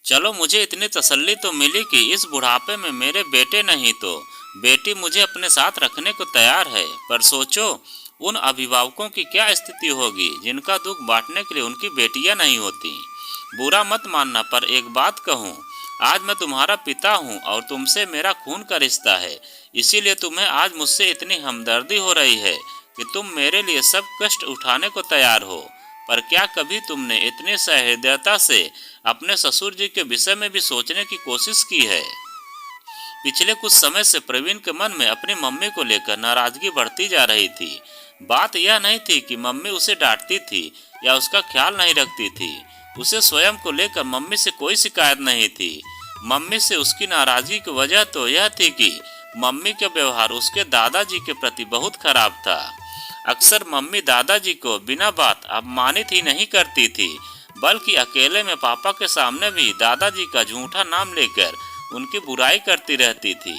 चलो, मुझे इतनी तसल्ली तो मिली कि इस बुढ़ापे में मेरे बेटे नहीं तो बेटी मुझे अपने साथ रखने को तैयार है। पर सोचो, उन अभिभावकों की क्या स्थिति होगी जिनका दुख बांटने के लिए उनकी बेटियां नहीं होती। बुरा मत मानना, पर एक बात कहूँ, आज मैं तुम्हारा पिता हूँ और तुमसे मेरा खून का रिश्ता है। इसीलिए तुम्हें आज मुझसे इतनी हमदर्दी हो रही है कि तुम मेरे लिए सब कष्ट उठाने को तैयार हो। पर क्या कभी तुमने इतनी सहृदयता से अपने ससुर जी के विषय में भी सोचने की कोशिश की है? पिछले कुछ समय से प्रवीण के मन में अपनी मम्मी को लेकर नाराजगी बढ़ती जा रही थी। बात यह नहीं थी कि मम्मी उसे डांटती थी या उसका ख्याल नहीं रखती थी। उसे स्वयं को लेकर मम्मी से कोई शिकायत नहीं थी। मम्मी से उसकी नाराजगी की वजह तो यह थी कि मम्मी का व्यवहार उसके दादाजी के प्रति बहुत खराब था। अक्सर मम्मी दादाजी को बिना बात अपमानित ही नहीं करती थी, बल्कि अकेले में पापा के सामने भी दादाजी का झूठा नाम लेकर उनकी बुराई करती रहती थी।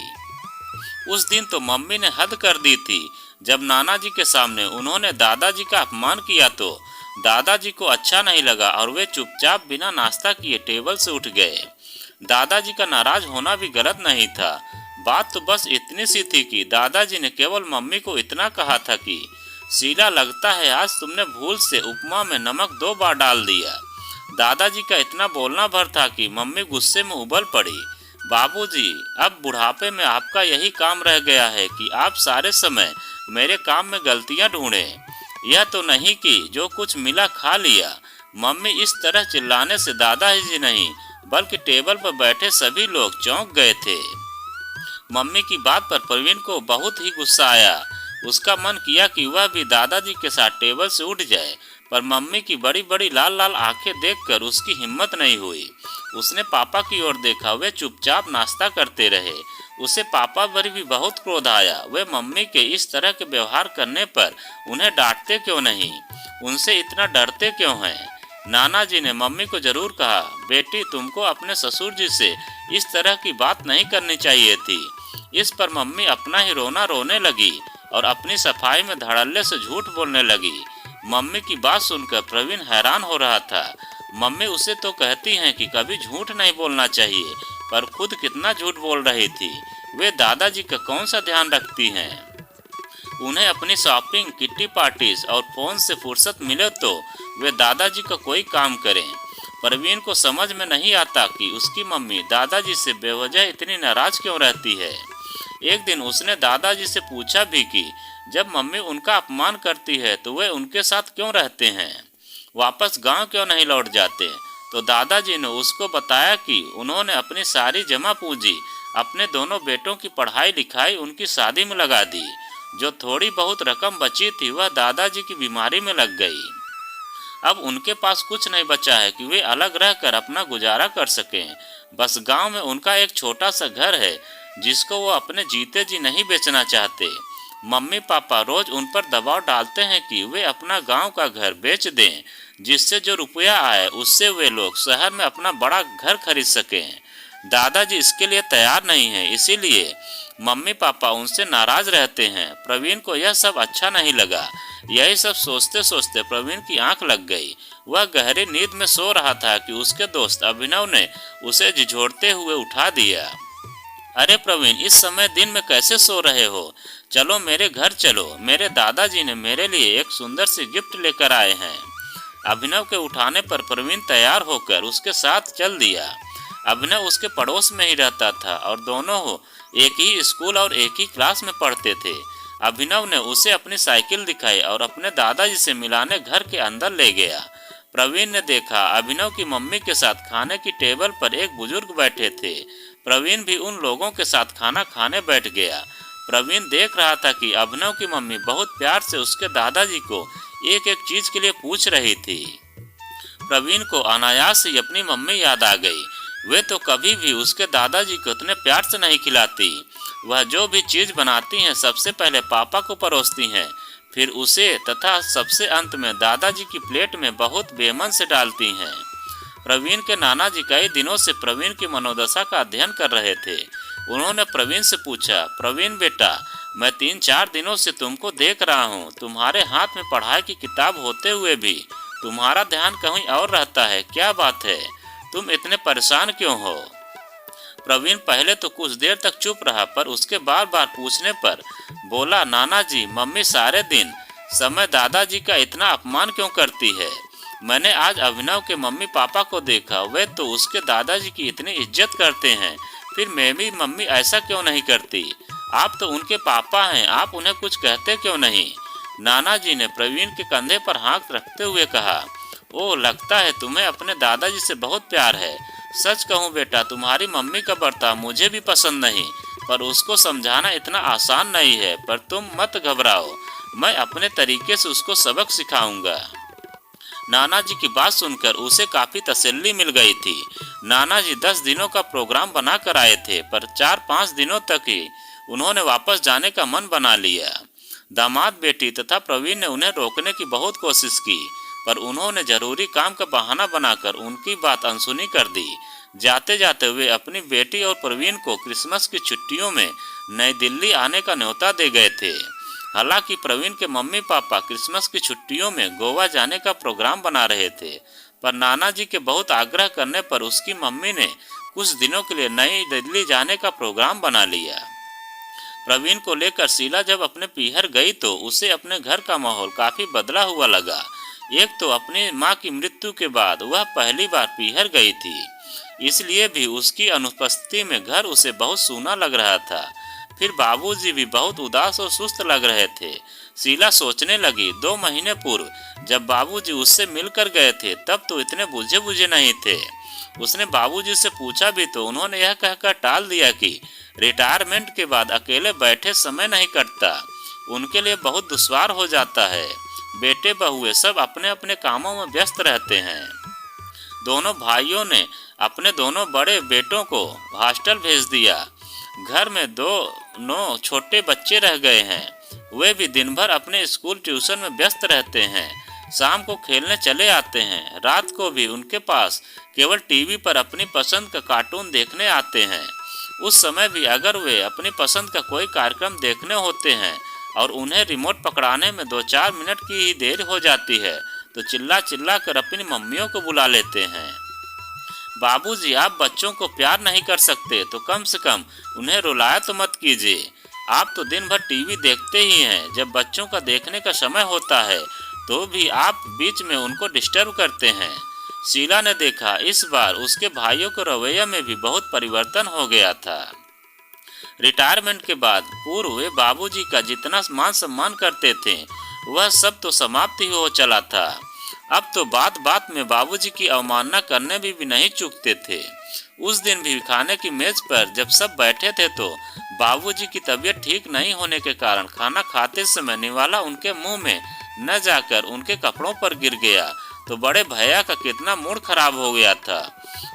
उस दिन तो मम्मी ने हद कर दी थी। जब नाना जी के सामने उन्होंने दादाजी का अपमान किया तो दादाजी को अच्छा नहीं लगा और वे चुपचाप बिना नाश्ता किए टेबल से उठ गए। दादाजी का नाराज होना भी गलत नहीं था। बात तो बस इतनी सी थी कि दादाजी ने केवल मम्मी को इतना कहा था कि शीला, लगता है आज तुमने भूल से उपमा में नमक 2 बार डाल दिया। दादाजी का इतना बोलना भर था कि मम्मी गुस्से में उबल पड़ी। बाबूजी, अब बुढ़ापे में आपका यही काम रह गया है कि आप सारे समय मेरे काम में गलतियां ढूंढें। यह तो नहीं कि जो कुछ मिला खा लिया। मम्मी इस तरह चिल्लाने से दादाजी नहीं बल्कि टेबल पर बैठे सभी लोग चौंक गए थे। मम्मी की बात पर प्रवीण को बहुत ही गुस्सा आया। उसका मन किया कि वह भी दादाजी के साथ टेबल से उठ जाए, पर मम्मी की बड़ी बड़ी लाल लाल आंखें देखकर उसकी हिम्मत नहीं हुई। उसने पापा की ओर देखा। वे चुपचाप नाश्ता करते रहे। उसे पापा पर भी बहुत क्रोध आया। वे मम्मी के इस तरह के व्यवहार करने पर उन्हें डांटते क्यों नहीं, उनसे इतना डरते क्यों हैं? नाना जी ने मम्मी को जरूर कहा, बेटी, तुमको अपने ससुर जी से इस तरह की बात नहीं करनी चाहिए थी। इस पर मम्मी अपना ही रोना रोने लगी और अपनी सफाई में धड़ल्ले से झूठ बोलने लगी। मम्मी की बात सुनकर प्रवीण हैरान हो रहा था। मम्मी उसे तो कहती हैं कि कभी झूठ नहीं बोलना चाहिए, पर खुद कितना झूठ बोल रही थी। वे दादाजी का कौन सा ध्यान रखती हैं? उन्हें अपनी शॉपिंग, किट्टी पार्टीज और फोन से फुर्सत मिले तो वे दादाजी का कोई काम करें। प्रवीण को समझ में नहीं आता कि उसकी मम्मी दादाजी से बेवजह इतनी नाराज क्यों रहती है। एक दिन उसने दादाजी से पूछा भी कि जब मम्मी उनका अपमान करती है तो वे उनके साथ क्यों रहते हैं, वापस गांव क्यों नहीं लौट जाते। तो दादाजी ने उसको बताया कि उन्होंने अपनी सारी जमा पूंजी अपने दोनों बेटों की पढ़ाई लिखाई, उनकी शादी में लगा दी। जो थोड़ी बहुत रकम बची थी वह दादाजी की बीमारी में लग गई। अब उनके पास कुछ नहीं बचा है कि वे अलग रहकर अपना गुजारा कर सकें। बस गांव में उनका एक छोटा सा घर है जिसको वो अपने जीते जी नहीं बेचना चाहते। मम्मी पापा रोज उन पर दबाव डालते हैं कि वे अपना गांव का घर बेच दें, जिससे जो रुपया आए उससे वे लोग शहर में अपना बड़ा घर खरीद सकें। दादाजी इसके लिए तैयार नहीं हैं, इसीलिए मम्मी पापा उनसे नाराज रहते हैं। प्रवीण को यह सब अच्छा नहीं लगा। यही सब सोचते सोचते प्रवीण की आंख लग गई। वह गहरी नींद में सो रहा था कि उसके दोस्त अभिनव ने उसे झिझोड़ते हुए उठा दिया। अरे प्रवीण, इस समय दिन में कैसे सो रहे हो? चलो मेरे घर चलो, मेरे दादाजी ने मेरे लिए एक सुंदर सी गिफ्ट लेकर आए हैं। अभिनव के उठाने पर प्रवीण तैयार होकर उसके साथ चल दिया। अभिनव उसके पड़ोस में ही रहता था और दोनों एक ही स्कूल और एक ही क्लास में पढ़ते थे। अभिनव ने उसे अपनी साइकिल दिखाई और अपने दादाजी से मिलाने घर के अंदर ले गया। प्रवीण ने देखा अभिनव की मम्मी के साथ खाने की टेबल पर एक बुजुर्ग बैठे थे। प्रवीण भी उन लोगों के साथ खाना खाने बैठ गया। प्रवीण देख रहा था कि अभिनव की मम्मी बहुत प्यार से उसके दादाजी को एक एक चीज के लिए पूछ रही थी। प्रवीण को अनायास ही अपनी मम्मी याद आ गई। वे तो कभी भी उसके दादाजी को इतने प्यार से नहीं खिलाती। वह जो भी चीज बनाती हैं सबसे पहले पापा को परोसती हैं, फिर उसे तथा सबसे अंत में दादाजी की प्लेट में बहुत बेमन से डालती हैं। प्रवीण के नाना जी कई दिनों से प्रवीण की मनोदशा का अध्ययन कर रहे थे। उन्होंने प्रवीण से पूछा, प्रवीण बेटा, मैं 3-4 दिनों से तुमको देख रहा हूँ। तुम्हारे हाथ में पढ़ाई की किताब होते हुए भी तुम्हारा ध्यान कहीं और रहता है, क्या बात है? तुम इतने परेशान क्यों हो? प्रवीण पहले तो कुछ देर तक चुप रहा, पर उसके बार बार पूछने पर बोला, नाना जी, मम्मी सारे दिन समय दादाजी का इतना अपमान क्यों करती है? मैंने आज अभिनव के मम्मी पापा को देखा, वे तो उसके दादाजी की इतनी इज्जत करते हैं, फिर मेरी मम्मी ऐसा क्यों नहीं करती? आप तो उनके पापा हैं, आप उन्हें कुछ कहते क्यों नहीं? नाना जी ने प्रवीण के कंधे पर हाथ रखते हुए कहा, ओह, लगता है तुम्हें अपने दादाजी से बहुत प्यार है। सच कहूँ बेटा, तुम्हारी मम्मी का बर्ताव मुझे भी पसंद नहीं, पर उसको समझाना इतना आसान नहीं है। पर तुम मत घबराओ, मैं अपने तरीके से उसको सबक सिखाऊंगा। नाना जी की बात सुनकर उसे काफी तसल्ली मिल गई थी। नाना जी 10 दिनों का प्रोग्राम बना कर आए थे, पर 4-5 दिनों तक ही उन्होंने वापस जाने का मन बना लिया। दामाद बेटी तथा प्रवीण ने उन्हें रोकने की बहुत कोशिश की, पर उन्होंने जरूरी काम का बहाना बनाकर उनकी बात अनसुनी कर दी। जाते जाते वे अपनी बेटी और प्रवीण को क्रिसमस की छुट्टियों में नई दिल्ली आने का न्योता दे गए थे। हालांकि प्रवीण के मम्मी पापा क्रिसमस की छुट्टियों में गोवा जाने का प्रोग्राम बना रहे थे, पर नाना जी के बहुत आग्रह करने पर उसकी मम्मी ने कुछ दिनों के लिए नई दिल्ली जाने का प्रोग्राम बना लिया। प्रवीण को लेकर शीला जब अपने पीहर गई तो उसे अपने घर का माहौल काफी बदला हुआ लगा। एक तो अपनी माँ की मृत्यु के बाद वह पहली बार पीहर गई थी, इसलिए भी उसकी अनुपस्थिति में घर उसे बहुत सूना लग रहा था। फिर बाबूजी भी बहुत उदास और सुस्त लग रहे थे। शीला सोचने लगी, 2 महीने पूर्व जब बाबूजी उससे मिलकर गए थे तब तो इतने बुझे बुझे नहीं थे। उसने बाबूजी से पूछा भी तो उन्होंने यह कहकर टाल दिया कि रिटायरमेंट के बाद अकेले बैठे समय नहीं कटता, उनके लिए बहुत दुश्वार हो जाता है। बेटे बहुए सब अपने अपने कामों में व्यस्त रहते हैं। दोनों भाइयों ने अपने दोनों बड़े बेटों को हॉस्टल भेज दिया। घर में 2 छोटे बच्चे रह गए हैं, वे भी दिन भर अपने स्कूल ट्यूशन में व्यस्त रहते हैं। शाम को खेलने चले आते हैं, रात को भी उनके पास केवल टीवी पर अपनी पसंद का कार्टून देखने आते हैं। उस समय भी अगर वे अपनी पसंद का कोई कार्यक्रम देखने होते हैं और उन्हें रिमोट पकड़ाने में 2-4 मिनट की ही देर हो जाती है तो चिल्ला चिल्ला कर अपनी मम्मियों को बुला लेते हैं। बाबूजी, आप बच्चों को प्यार नहीं कर सकते तो कम से कम उन्हें रुलाया तो मत कीजिए। आप तो दिन भर टीवी देखते ही हैं, जब बच्चों का देखने का समय होता है तो भी आप बीच में उनको डिस्टर्ब करते हैं। शीला ने देखा, इस बार उसके भाइयों के रवैया में भी बहुत परिवर्तन हो गया था। रिटायरमेंट के बाद पूर्व वे बाबूजी का जितना मान सम्मान करते थे वह सब तो समाप्त ही हो चला था। अब तो बात बात में बाबूजी की अवमानना करने भी नहीं चूकते थे। उस दिन भी खाने की मेज पर जब सब बैठे थे तो बाबूजी की तबीयत ठीक नहीं होने के कारण खाना खाते समय निवाला उनके मुंह में न जाकर उनके कपड़ों पर गिर गया तो बड़े भैया का कितना मूड खराब हो गया था।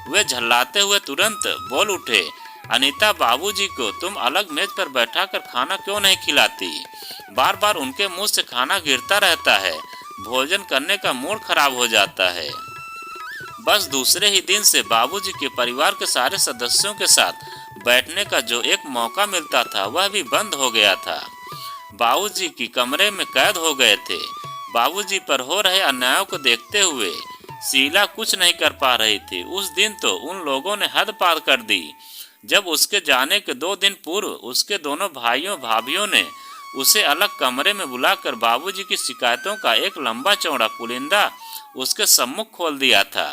वे झल्लाते हुए तुरंत बोल उठे, अनीता, बाबूजी को तुम अलग मेज पर बैठाकर खाना क्यों नहीं खिलाती? बार बार उनके मुंह से खाना गिरता रहता है, भोजन करने का मूड खराब हो जाता है। बस दूसरे ही दिन से बाबूजी के परिवार के सारे सदस्यों के साथ बैठने का जो एक मौका मिलता था वह भी बंद हो गया था। बाबूजी की कमरे में कैद हो गए थे। बाबूजी पर हो रहे अन्यायों को देखते हुए शीला कुछ नहीं कर पा रही थी। उस दिन तो उन लोगों ने हद पार कर दी जब उसके जाने के 2 दिन पूर्व उसके दोनों भाइयों भाभियों ने उसे अलग कमरे में बुलाकर बाबूजी की शिकायतों का एक लंबा चौड़ा पुलिंदा उसके सम्मुख खोल दिया था।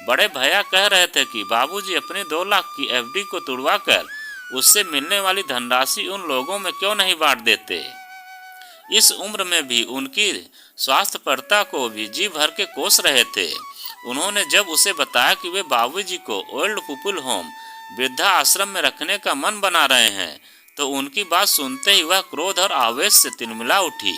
बड़े भैया कह रहे थे कि बाबूजी अपने 2 लाख की एफडी को तुड़वाकर उससे मिलने वाली धनराशि उन लोगों में क्यों नहीं बांट देते। इस उम्र में भी उनकी स्वास्थ्यपरता को भी जी भर के कोस रहे थे। उन्होंने जब उसे बताया कि वे बाबूजी को ओल्ड पीपुल होम वृद्धा आश्रम में रखने का मन बना रहे हैं तो उनकी बात सुनते ही वह क्रोध और आवेश से तिलमिला उठी।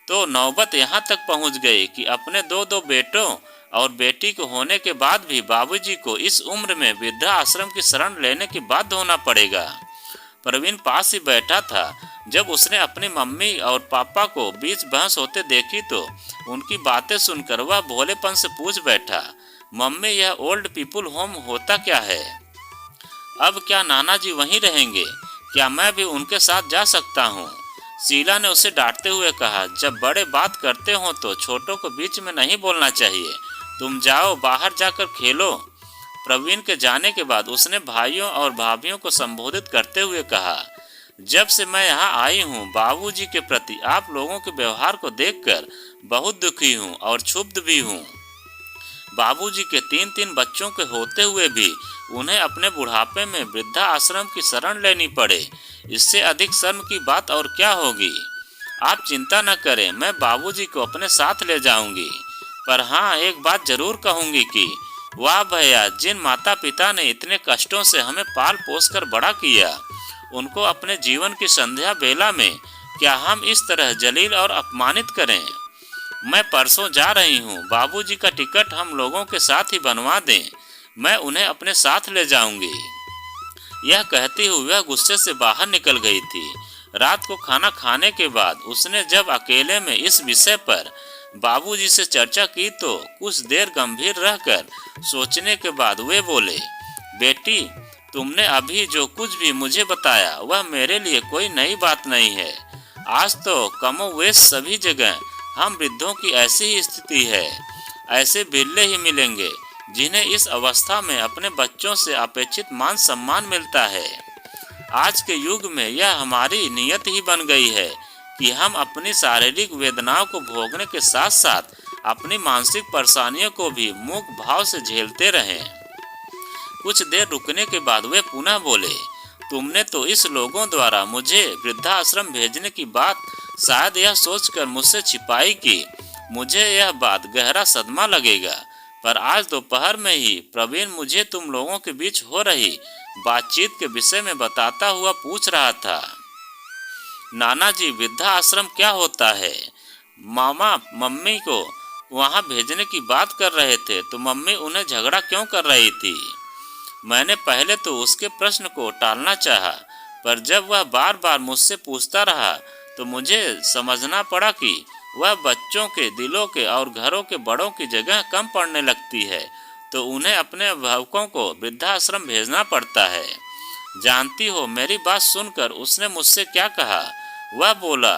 तो नौबत यहाँ तक पहुँच गई कि अपने 2 बेटों और बेटी को होने के बाद भी बाबूजी को इस उम्र में वृद्धा आश्रम की शरण लेने की बाध्य होना पड़ेगा। प्रवीण पास ही बैठा था। जब उसने अपनी मम्मी और पापा को बीच बहस होते देखी तो उनकी बातें सुनकर वह भोलेपन से पूछ बैठा, मम्मी, यह ओल्ड पीपुल होम होता क्या है? अब क्या नाना जी वहीं रहेंगे? क्या मैं भी उनके साथ जा सकता हूँ? शीला ने उसे डांटते हुए कहा, जब बड़े बात करते हो तो छोटों को बीच में नहीं बोलना चाहिए। तुम जाओ, बाहर जाकर खेलो। प्रवीण के जाने के बाद उसने भाइयों और भाभियों को संबोधित करते हुए कहा, जब से मैं यहाँ आई हूँ बाबूजी के प्रति आप लोगों के व्यवहार को देखकर बहुत दुखी हूँ और क्षुब्ध भी हूँ। बाबूजी के 3-3 बच्चों के होते हुए भी उन्हें अपने बुढ़ापे में वृद्धा आश्रम की शरण लेनी पड़े, इससे अधिक शर्म की बात और क्या होगी। आप चिंता न करें, मैं बाबूजी को अपने साथ ले जाऊंगी। पर हाँ, एक बात जरूर कहूंगी कि वाह भैया, जिन माता पिता ने इतने कष्टों से हमें पाल पोस कर बड़ा किया, उनको अपने जीवन की संध्या बेला में क्या हम इस तरह जलील और अपमानित करें। मैं परसों जा रही हूँ, बाबूजी का टिकट हम लोगों के साथ ही बनवा दें, मैं उन्हें अपने साथ ले जाऊंगी। यह कहती हुई वह गुस्से से बाहर निकल गई थी। रात को खाना खाने के बाद उसने जब अकेले में इस विषय पर बाबूजी से चर्चा की तो कुछ देर गंभीर रहकर सोचने के बाद वे बोले, बेटी, तुमने अभी जो कुछ भी मुझे बताया वह मेरे लिए कोई नई बात नहीं है। आज तो कमोवेश सभी जगह हम वृद्धों की ऐसी ही स्थिति है। ऐसे बिल्ले ही मिलेंगे जिन्हें इस अवस्था में अपने बच्चों से अपेक्षित मान सम्मान मिलता है। आज के युग में यह हमारी नियत ही बन गई है कि हम अपनी शारीरिक वेदनाओं को भोगने के साथ साथ अपनी मानसिक परेशानियों को भी मूक भाव से झेलते रहें। कुछ देर रुकने के बाद वे पुनः बोले, तुमने तो इस लोगों द्वारा मुझे वृद्धाश्रम भेजने की बात शायद यह सोचकर मुझसे छिपाई कि मुझे यह बात गहरा सदमा लगेगा। पर आज दोपहर में ही प्रवीण मुझे तुम लोगों के बीच हो रही बातचीत के विषय में बताता हुआ पूछ रहा था, नाना जी, वृद्धा आश्रम क्या होता है? मामा मम्मी को वहाँ भेजने की बात कर रहे थे तो मम्मी उन्हें झगड़ा क्यों कर रही थी? मैंने पहले तो उसके प्रश्न को टालना चाहा, पर जब वह बार बार मुझसे पूछता रहा तो मुझे समझना पड़ा कि वह बच्चों के दिलों के और घरों के बड़ों की जगह कम पड़ने लगती है तो उन्हें अपने अभिभावकों को वृद्धाश्रम भेजना पड़ता है। जानती हो, मेरी बात सुनकर उसने मुझसे क्या कहा? वह बोला,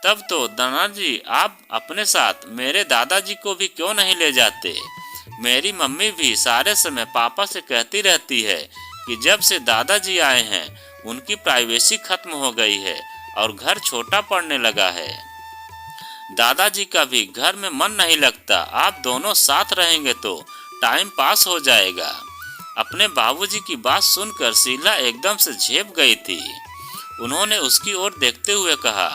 तब तो दादाजी आप अपने साथ मेरे दादाजी को भी क्यों नहीं ले जाते? मेरी मम्मी भी सारे समय पापा से कहती रहती है कि जब से दादाजी आए हैं उनकी प्राइवेसी खत्म हो गई है और घर छोटा पड़ने लगा है। दादाजी का भी घर में मन नहीं लगता, आप दोनों साथ रहेंगे तो टाइम पास हो जाएगा। अपने बाबूजी की बात सुनकर शीला एकदम से झेप गई थी। उन्होंने उसकी ओर देखते हुए कहा,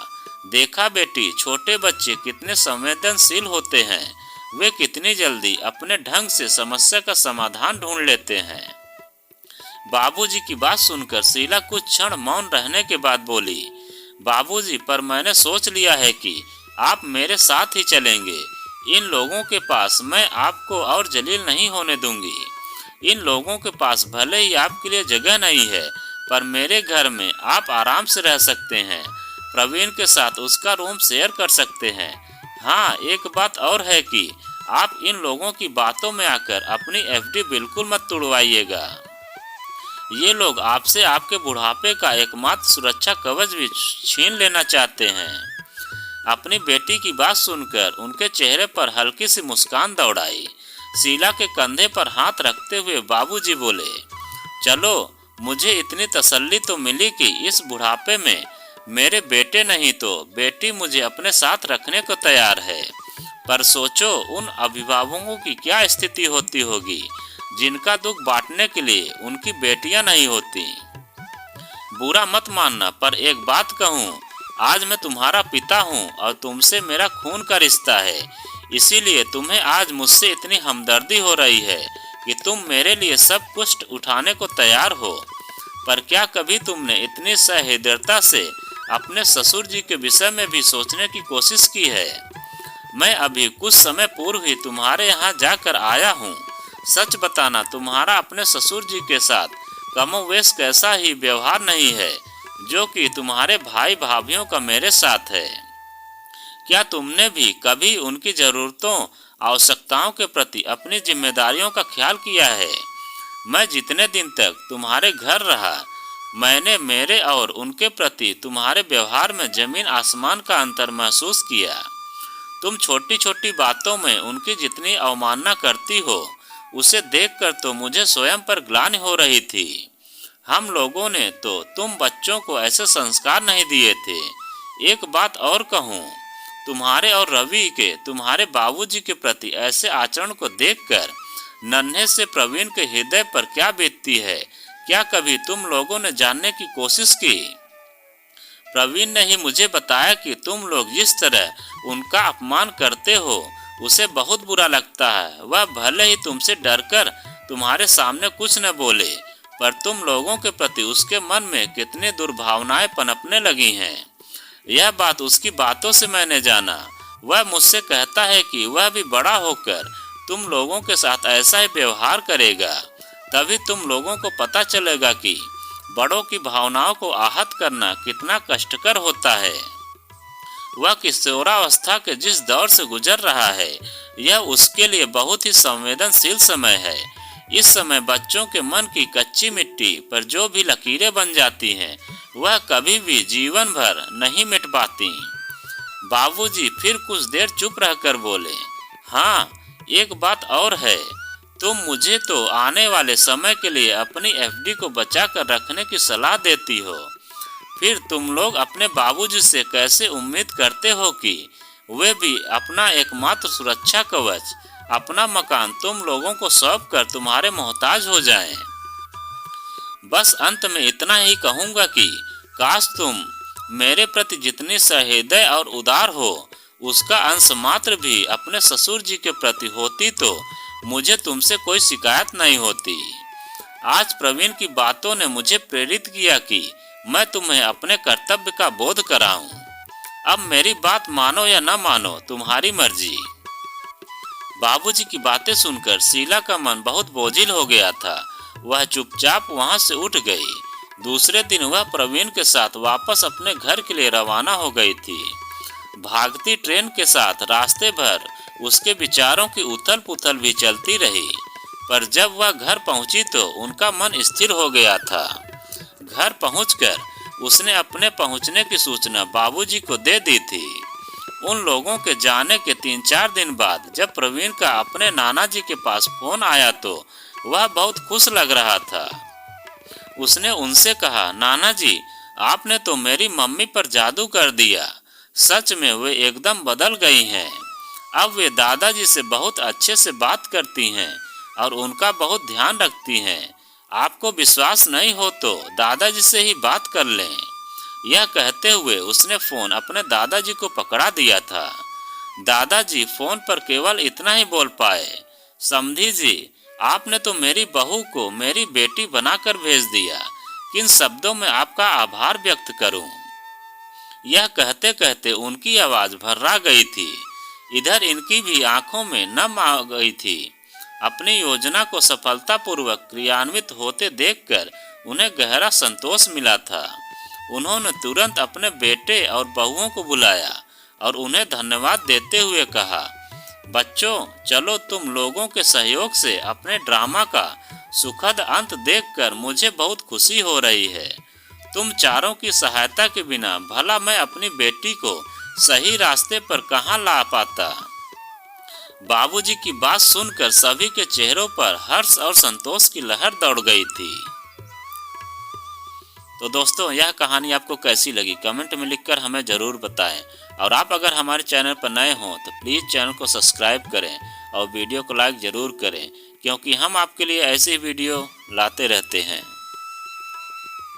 देखा बेटी, छोटे बच्चे कितने संवेदनशील होते हैं, वे कितनी जल्दी अपने ढंग से समस्या का समाधान ढूंढ लेते हैं। बाबूजी की बात सुनकर शीला कुछ क्षण मौन रहने के बाद बोली, बाबूजी, पर मैंने सोच लिया है कि आप मेरे साथ ही चलेंगे। इन लोगों के पास मैं आपको और जलील नहीं होने दूंगी। इन लोगों के पास भले ही आपके लिए जगह नहीं है, पर मेरे घर में आप आराम से रह सकते हैं। प्रवीण के साथ उसका रूम शेयर कर सकते हैं। हाँ, एक बात और है कि आप इन लोगों की बातों में आकर अपनी एफडी बिल्कुल मत तोड़वाइएगा। ये लोग आपसे आपके बुढ़ापे का एकमात्र सुरक्षा कवच भी छीन लेना चाहते हैं। अपनी बेटी की बात सुनकर उनके चेहरे पर हल्की सी मुस्कान दौड़ाई। शीला के कंधे पर हाथ रखते हुए बाबूजी बोले, चलो, मुझे इतनी तसल्ली तो मिली कि इस बुढ़ापे में मेरे बेटे नहीं तो बेटी मुझे अपने साथ रखने को तैयार है। पर सोचो, उन अभिभावकों की क्या स्थिति होती होगी जिनका दुख बांटने के लिए उनकी बेटियां नहीं होती। बुरा मत मानना, पर एक बात कहूँ, आज मैं तुम्हारा पिता हूँ और तुमसे मेरा खून का रिश्ता है। इसीलिए तुम्हें आज मुझसे इतनी हमदर्दी हो रही है कि तुम मेरे लिए सब कुछ उठाने को तैयार हो। पर क्या कभी तुमने इतनी सहृदयता से अपने ससुर जी के विषय में भी सोचने की कोशिश की है? मैं अभी कुछ समय पूर्व ही तुम्हारे यहाँ जाकर आया हूँ। सच बताना, तुम्हारा अपने ससुर जी के साथ कमोवेश कैसा ही व्यवहार नहीं है जो कि तुम्हारे भाई भाभियों का मेरे साथ है। क्या तुमने भी कभी उनकी जरूरतों आवश्यकताओं के प्रति अपनी जिम्मेदारियों का ख्याल किया है? मैं जितने दिन तक तुम्हारे घर रहा, मैंने मेरे और उनके प्रति तुम्हारे व्यवहार में जमीन आसमान का अंतर महसूस किया। तुम छोटी छोटी बातों में उनकी जितनी अवमानना करती हो, उसे देखकर तो मुझे स्वयं पर ग्लानि हो रही थी। हम लोगों ने तो तुम बच्चों को ऐसे संस्कार नहीं दिए थे। एक बात और कहूँ, तुम्हारे और रवि के तुम्हारे बाबूजी के प्रति ऐसे आचरण को देखकर नन्हे से प्रवीण के हृदय पर क्या बीतती है, क्या कभी तुम लोगों ने जानने की कोशिश की? प्रवीण ने ही मुझे बताया कि तुम लोग जिस तरह उनका अपमान करते हो उसे बहुत बुरा लगता है। वह भले ही तुमसे डरकर तुम्हारे सामने कुछ न बोले, पर तुम लोगों के प्रति उसके मन में कितनी दुर्भावनाएं पनपने लगी हैं, यह बात उसकी बातों से मैंने जाना। वह मुझसे कहता है कि वह भी बड़ा होकर तुम लोगों के साथ ऐसा ही व्यवहार करेगा, तभी तुम लोगों को पता चलेगा कि बड़ों की भावनाओं को आहत करना कितना कष्टकर होता है। वह किशोरावस्था के जिस दौर से गुजर रहा है, यह उसके लिए बहुत ही संवेदनशील समय है। इस समय बच्चों के मन की कच्ची मिट्टी पर जो भी लकीरें बन जाती हैं, वह कभी भी जीवन भर नहीं मिट पाती। बाबूजी फिर कुछ देर चुप रहकर बोले, हाँ, एक बात और है, तुम मुझे तो आने वाले समय के लिए अपनी एफडी को बचा कर रखने की सलाह देती हो, फिर तुम लोग अपने बाबूजी से कैसे उम्मीद करते हो कि वे भी अपना एकमात्र सुरक्षा कवच, अपना मकान तुम लोगों को सौंप कर तुम्हारे मोहताज हो जाएं। बस अंत में इतना ही कहूँगा कि काश तुम मेरे प्रति जितनी सहृदय और उदार हो, उसका अंश मात्र भी अपने ससुर जी के प्रति होती तो मुझे तुमसे कोई शिकायत नहीं होती। आज प्रवीण की बातों ने मुझे प्रेरित किया कि मैं तुम्हें अपने कर्तव्य का बोध कराऊं। अब मेरी बात मानो या न मानो, तुम्हारी मर्जी। बाबूजी की बातें सुनकर शीला का मन बहुत बोझिल हो गया था। वह चुपचाप वहां से उठ गई। दूसरे दिन वह प्रवीण के साथ वापस अपने घर के लिए रवाना हो गई थी। भागती ट्रेन के साथ रास्ते भर उसके विचारों की उथल पुथल भी चलती रही, पर जब वह घर पहुंची तो उनका मन स्थिर हो गया था। घर पहुंचकर उसने अपने पहुंचने की सूचना बाबूजी को दे दी थी। उन लोगों के जाने के 3-4 दिन बाद जब प्रवीण का अपने नाना जी के पास फोन आया तो वह बहुत खुश लग रहा था। उसने उनसे कहा, नाना जी, आपने तो मेरी मम्मी पर जादू कर दिया। सच में वे एकदम बदल गई हैं। अब वे दादाजी से बहुत अच्छे से बात करती हैं और उनका बहुत ध्यान रखती हैं। आपको विश्वास नहीं हो तो दादाजी से ही बात कर लें। यह कहते हुए उसने फोन अपने दादाजी को पकड़ा दिया था। दादाजी फोन पर केवल इतना ही बोल पाए, समधी जी, आपने तो मेरी बहू को मेरी बेटी बनाकर भेज दिया। किन शब्दों में आपका आभार व्यक्त करूं? यह कहते कहते उनकी आवाज भर्रा गई थी। इधर इनकी भी आंखों में नम आ गई थी। अपनी योजना को सफलतापूर्वक क्रियान्वित होते देखकर उन्हें गहरा संतोष मिला था। उन्होंने तुरंत अपने बेटे और बहुओं को बुलाया और उन्हें धन्यवाद देते हुए कहा, बच्चों, चलो, तुम लोगों के सहयोग से अपने ड्रामा का सुखद अंत देखकर मुझे बहुत खुशी हो रही है। तुम चारों की सहायता के बिना भला मैं अपनी बेटी को सही रास्ते पर कहाँ ला पाता। बाबूजी की बात सुनकर सभी के चेहरों पर हर्ष और संतोष की लहर दौड़ गई थी। तो दोस्तों, यह कहानी आपको कैसी लगी कमेंट में लिखकर हमें ज़रूर बताएं। और आप अगर हमारे चैनल पर नए हों तो प्लीज़ चैनल को सब्सक्राइब करें और वीडियो को लाइक ज़रूर करें, क्योंकि हम आपके लिए ऐसी वीडियो लाते रहते हैं।